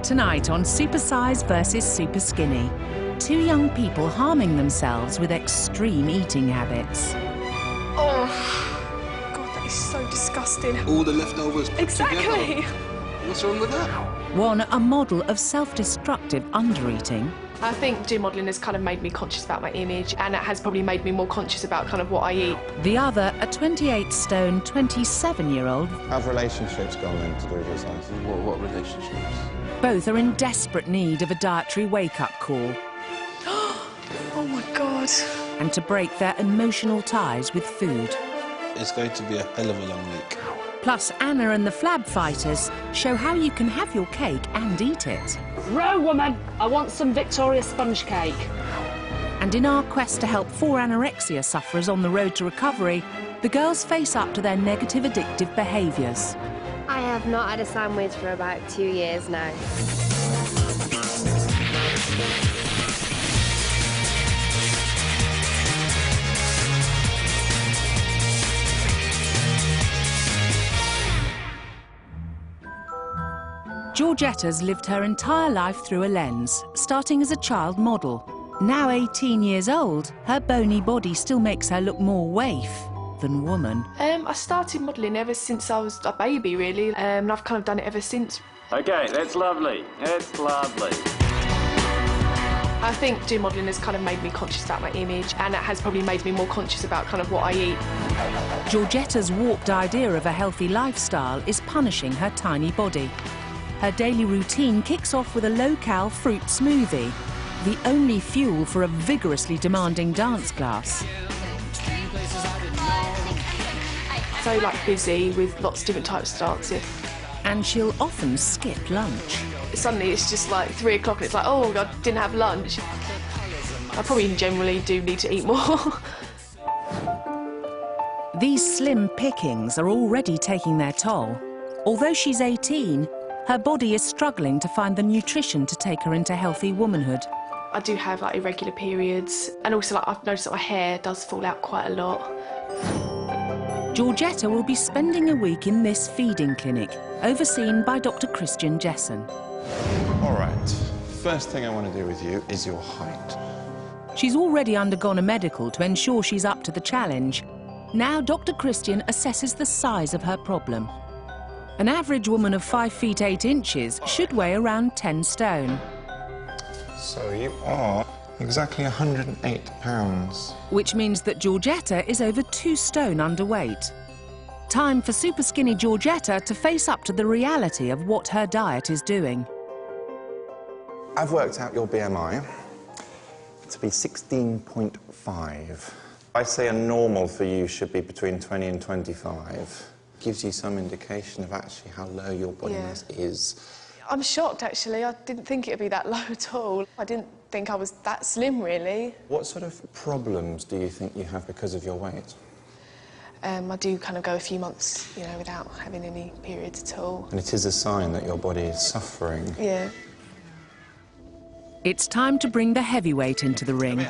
Tonight on Supersize versus Superskinny, two young people harming themselves with extreme eating habits. Oh, God, that is so disgusting. All the leftovers put Exactly. together. What's wrong with that? One, a model of self-destructive undereating. I think gym modelling has kind of made me conscious about my image, and it has probably made me more conscious about kind of what I eat. The other, a 28-stone, 27-year-old. Have relationships gone into do with your size? What relationships? Both are in desperate need of a dietary wake-up call Oh, my God. and to break their emotional ties with food. It's going to be a hell of a long week. Plus, Anna and the Flab fighters show how you can have your cake and eat it. Row woman, I want some Victoria sponge cake. And in our quest to help 4 anorexia sufferers on the road to recovery, the girls face up to their negative addictive behaviours. I have not had a sandwich for about 2 years now. Georgetta's lived her entire life through a lens, starting as a child model. Now 18 years old, her bony body still makes her look more waif than woman. I started modelling ever since I was a baby, really, and I've kind of done it ever since. OK, that's lovely. That's lovely. I think gym modelling has kind of made me conscious about my image, and it has probably made me more conscious about kind of what I eat. Georgetta's warped idea of a healthy lifestyle is punishing her tiny body. Her daily routine kicks off with a low-cal fruit smoothie, the only fuel for a vigorously demanding dance class. So, like, busy with lots of different types of dances. And she'll often skip lunch. Suddenly it's just like 3 o'clock and it's like, oh, God, didn't have lunch. I probably generally do need to eat more. These slim pickings are already taking their toll. Although she's 18, her body is struggling to find the nutrition to take her into healthy womanhood. I do have like irregular periods, and also like I've noticed that my hair does fall out quite a lot. Georgetta will be spending a week in this feeding clinic, overseen by Dr. Christian Jessen. All right, first thing I want to do with you is your height. She's already undergone a medical to ensure she's up to the challenge. Now Dr. Christian assesses the size of her problem. An average woman of 5 feet 8 inches should weigh around 10 stone. So you are exactly 108 pounds. Which means that Georgetta is over 2 stone underweight. Time for super skinny Georgetta to face up to the reality of what her diet is doing. I've worked out your BMI to be 16.5. I say a normal for you should be between 20 and 25. Gives you some indication of actually how low your body mass is. I'm shocked, actually. I didn't think it would be that low at all. I didn't think I was that slim, really. What sort of problems do you think you have because of your weight? I do kind of go a few months, you know, without having any periods at all. And it is a sign that your body is suffering. Yeah. It's time to bring the heavyweight into the ring.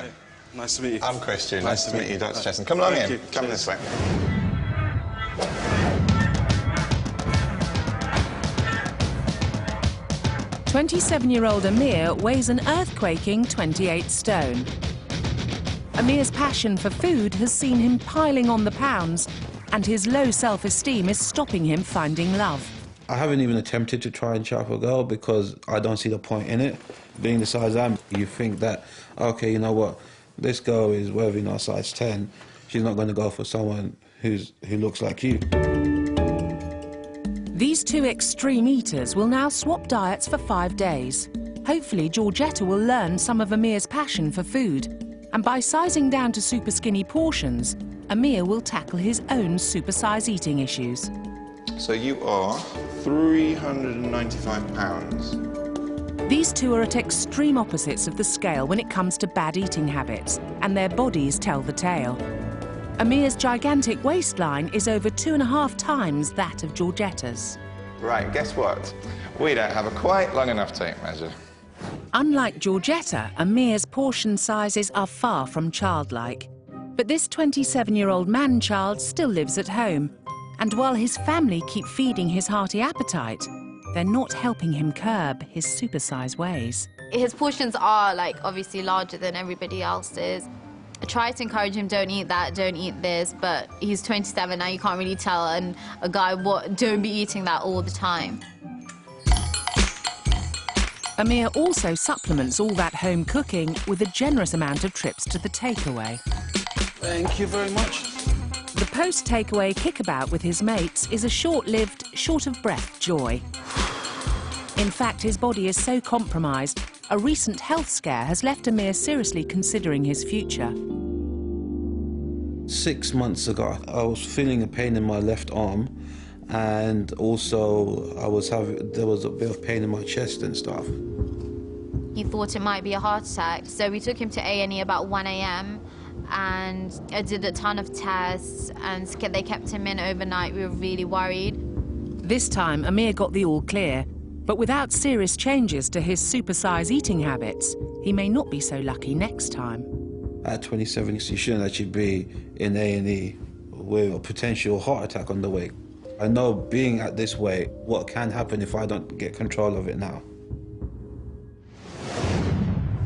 Nice to meet you. I'm Christian. Nice to meet you, Dr. Jessen. Come along in. Come this way. 27-year-old Ameer weighs an earthquaking 28 stone. Ameer's passion for food has seen him piling on the pounds, and his low self-esteem is stopping him finding love. I haven't even attempted to try and chat up a girl because I don't see the point in it. Being the size I am, you think that, OK, you know what, this girl is worthy, not size 10. She's not going to go for someone who looks like you. These two extreme eaters will now swap diets for 5 days. Hopefully, Georgetta will learn some of Ameer's passion for food. And by sizing down to super skinny portions, Ameer will tackle his own supersize eating issues. So you are 395 pounds. These two are at extreme opposites of the scale when it comes to bad eating habits, and their bodies tell the tale. Ameer's gigantic waistline is over 2.5 times that of Georgetta's. Right, guess what? We don't have a quite long enough tape measure. Unlike Georgetta, Ameer's portion sizes are far from childlike. But this 27-year-old man-child still lives at home. And while his family keep feeding his hearty appetite, they're not helping him curb his supersize ways. His portions are, like, obviously larger than everybody else's. I try to encourage him, don't eat that, don't eat this, but he's 27 now, you can't really tell a guy don't be eating that all the time. Ameer also supplements all that home cooking with a generous amount of trips to the takeaway. Thank you very much. The post-takeaway kickabout with his mates is a short-lived, short-of-breath joy. In fact, his body is so compromised, a recent health scare has left Ameer seriously considering his future. 6 months ago, I was feeling a pain in my left arm, and also there was a bit of pain in my chest and stuff. He thought it might be a heart attack, so we took him to A&E about 1 a.m. and I did a ton of tests, and they kept him in overnight. We were really worried. This time, Ameer got the all clear, but without serious changes to his supersize eating habits, he may not be so lucky next time. At 27, you shouldn't actually be in A&E with a potential heart attack on the way. I know, being at this weight, what can happen if I don't get control of it now.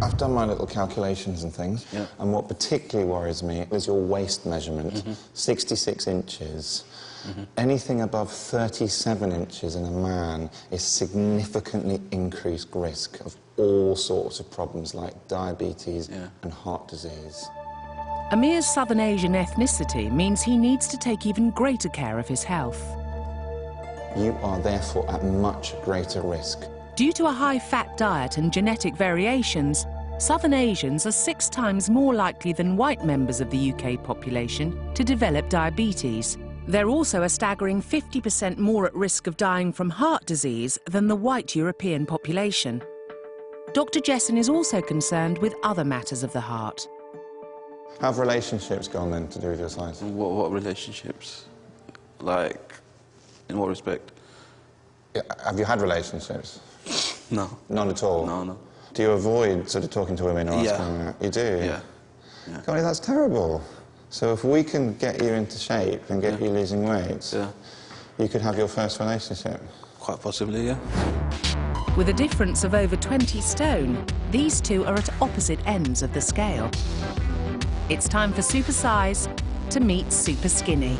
I've done my little calculations and things, and what particularly worries me is your waist measurement, 66 inches. Anything above 37 inches in a man is significantly increased risk of all sorts of problems like diabetes and heart disease. Ameer's Southern Asian ethnicity means he needs to take even greater care of his health. You are therefore at much greater risk. Due to a high-fat diet and genetic variations, Southern Asians are 6 times more likely than white members of the UK population to develop diabetes. They're also a staggering 50% more at risk of dying from heart disease than the white European population. Dr. Jessen is also concerned with other matters of the heart. How have relationships gone then to do with your size? What relationships? Like, in what respect? Yeah, have you had relationships? No. None at all? No, no. Do you avoid sort of talking to women or asking them out? You do? Yeah. God, that's terrible. So if we can get you into shape and get you losing weight, you could have your first relationship? Quite possibly, yeah. With a difference of over 20 stone, these two are at opposite ends of the scale. It's time for Supersize to meet Superskinny.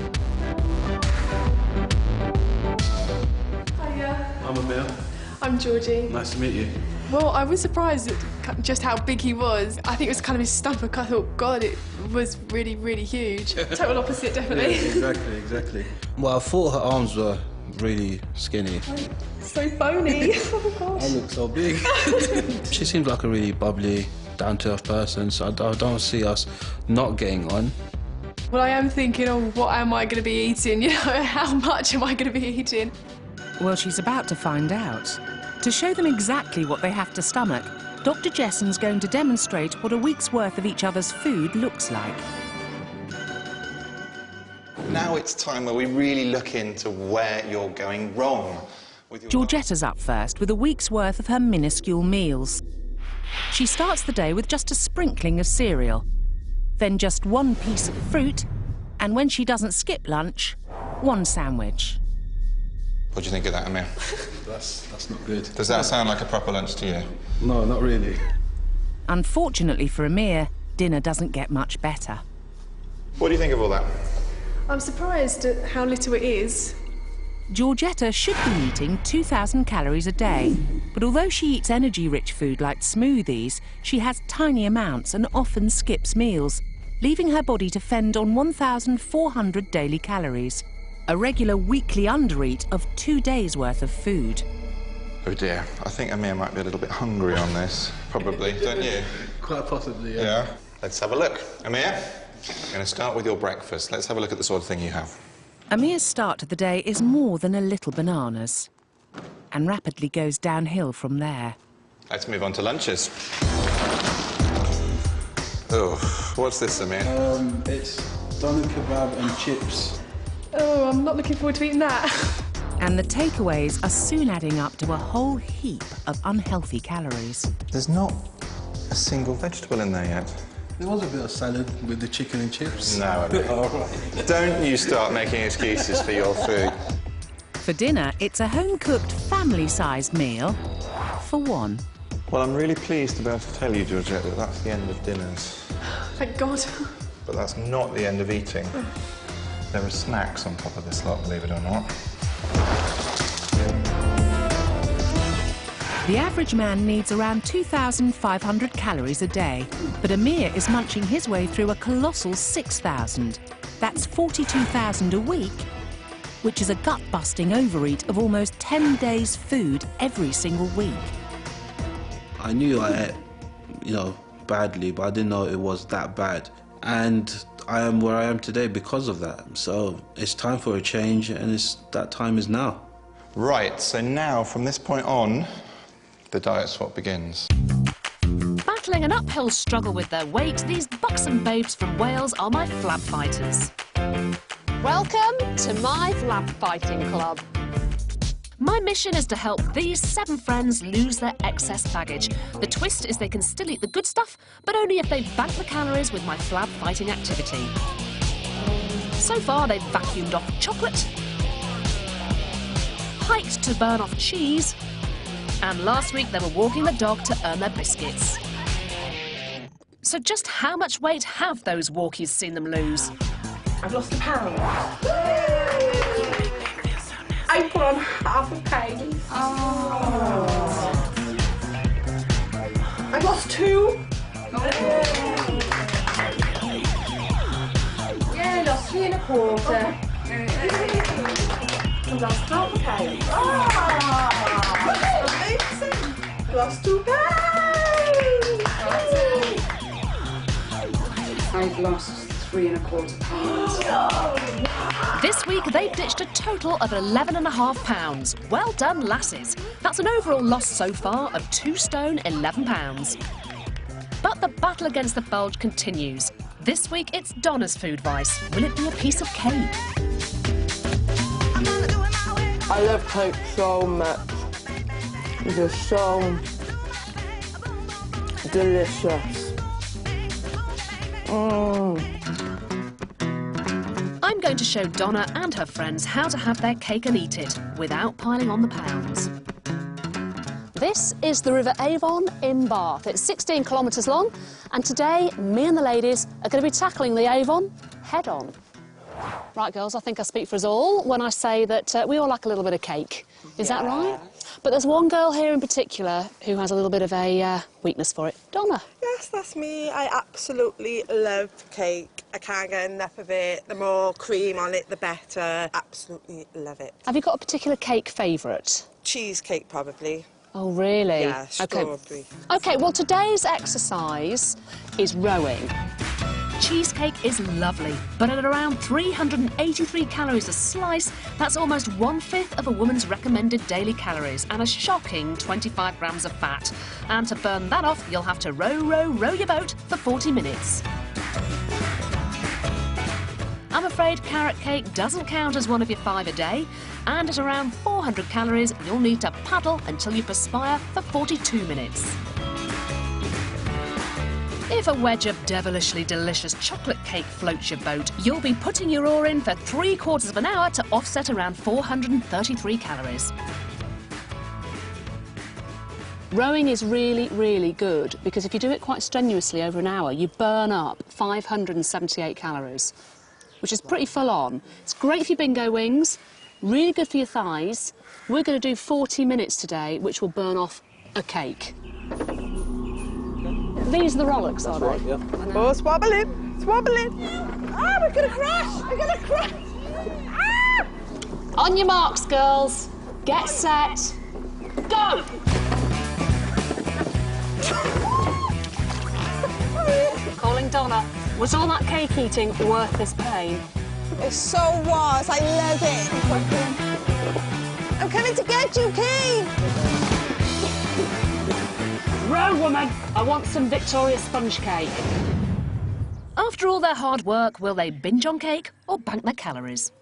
Hiya. I'm Ameer. I'm Georgie. Nice to meet you. Well, I was surprised at just how big he was. I think it was kind of his stomach. I thought, God, it was really, really huge. Total opposite, definitely. Yeah, exactly. Well, I thought her arms were really skinny. So bony. Oh my gosh. I look so big. She seems like a really bubbly, down-to-earth person, so I don't see us not getting on. Well, I am thinking, oh, what am I going to be eating? You know, how much am I going to be eating? Well, she's about to find out. To show them exactly what they have to stomach, Dr. Jessen's going to demonstrate what a week's worth of each other's food looks like. Now it's time where we really look into where you're going wrong. Georgetta's up first with a week's worth of her minuscule meals. She starts the day with just a sprinkling of cereal, then just 1 piece of fruit, and when she doesn't skip lunch, 1 sandwich. What do you think of that, Ameer? That's not good. Does that sound like a proper lunch to you? No, not really. Unfortunately for Ameer, dinner doesn't get much better. What do you think of all that? I'm surprised at how little it is. Georgetta should be eating 2,000 calories a day, but although she eats energy-rich food like smoothies, she has tiny amounts and often skips meals, leaving her body to fend on 1,400 daily calories. A regular weekly undereat of 2 days' worth of food. Oh dear, I think Ameer might be a little bit hungry on this, probably, don't you? Quite possibly, yeah. Yeah. Let's have a look. Ameer, I'm going to start with your breakfast. Let's have a look at the sort of thing you have. Ameer's start to the day is more than a little bananas, and rapidly goes downhill from there. Let's move on to lunches. Oh, what's this, Ameer? It's doner kebab and chips. Oh, I'm not looking forward to eating that. And the takeaways are soon adding up to a whole heap of unhealthy calories. There's not a single vegetable in there yet. There was a bit of salad with the chicken and chips. No, Ameer. All right. Don't you start making excuses for your food. For dinner, it's a home-cooked, family-sized meal for one. Well, I'm really pleased to be able to tell you, Georgetta, that that's the end of dinners. Thank God. But that's not the end of eating. There are snacks on top of this lot, believe it or not. The average man needs around 2,500 calories a day, but Ameer is munching his way through a colossal 6,000. That's 42,000 a week, which is a gut-busting overeat of almost 10 days' food every single week. I knew I ate, you know, badly, but I didn't know it was that bad. And I am where I am today because of that. So it's time for a change, and that time is now. Right, so now, from this point on, the diet swap begins. Battling an uphill struggle with their weight, these buxom babes from Wales are my Flab fighters. Welcome to my Flab fighting club. My mission is to help these 7 friends lose their excess baggage. The twist is they can still eat the good stuff, but only if they bank the calories with my Flab fighting activity. So far, they've vacuumed off chocolate, hiked to burn off cheese, and last week they were walking the dog to earn their biscuits. So just how much weight have those walkies seen them lose? I've lost a pound. I put on half a pound. Oh. I've lost 2. Yeah, I lost 3 1/4. I lost half a pound. Oh, amazing. Lost 2 pounds. I've lost 3 1/4 pounds. This week they ditched a total of 11.5 pounds. Well done, lasses. That's an overall loss so far of 2 stone 11 pounds. But the battle against the bulge continues. This week it's Donna's food vice. Will it be a piece of cake? I love cake so much. They're so delicious. I'm going to show Donna and her friends how to have their cake and eat it without piling on the pounds. This is the River Avon in Bath. It's 16 kilometres long, and today me and the ladies are going to be tackling the Avon head on. Right, girls, I think I speak for us all when I say that we all like a little bit of cake. Is that right? But there's one girl here in particular who has a little bit of a weakness for it. Donna. Yes, that's me. I absolutely love cake. I can't get enough of it. The more cream on it, the better. Absolutely love it. Have you got a particular cake favourite? Cheesecake, probably. Oh, really? Yeah, strawberry. OK, well, today's exercise is rowing. Cheesecake is lovely, but at around 383 calories a slice, that's almost 1/5 of a woman's recommended daily calories and a shocking 25 grams of fat. And to burn that off, you'll have to row your boat for 40 minutes. I'm afraid carrot cake doesn't count as one of your 5 a day, and at around 400 calories, you'll need to paddle until you perspire for 42 minutes. If a wedge of devilishly delicious chocolate cake floats your boat, you'll be putting your oar in for 3/4 of an hour to offset around 433 calories. Rowing is really, really good because if you do it quite strenuously over an hour, you burn up 578 calories, which is pretty full on. It's great for your bingo wings, really good for your thighs. We're going to do 40 minutes today, which will burn off a cake. These are the rollocks, are they? Right, yeah. Oh, it's wobbling. It's wobbling. Ah, we're going to crash. We're going to crash. Ah! On your marks, girls. Get set. Go! Calling Donna. Was all that cake eating worth this pain? It so was. I love it. I'm coming to get you, Kate. Row, woman! I want some Victoria sponge cake. After all their hard work, will they binge on cake or bank their calories?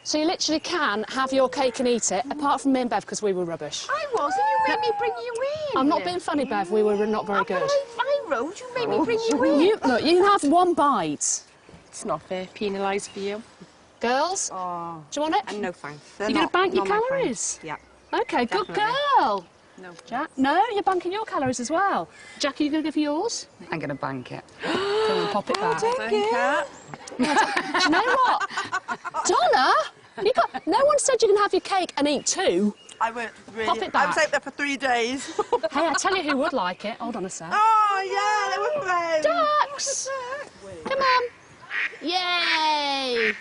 So you literally can have your cake and eat it, apart from me and Bev, because we were rubbish. I wasn't. You made me bring you in. I'm not being funny, Bev. We were not very good. I rode. You made me bring you in. Look, you can have one bite. It's not fair. Penalised for you. Girls, Oh. do you want it? No thanks. You're going to bank your calories? Yeah. OK, Definitely. good girl. No. Jack? No, you're banking your calories as well. Jack, are you going to go for yours? I'm going to bank it. Go and pop it back. Thank you. Do you know what? Donna, no one said you can have your cake and eat two. I went really... Pop it back. I was out there for 3 days. Hey, I tell you who would like it. Hold on a sec. Oh, yeah, they were friends. Ducks! Come on. Yay!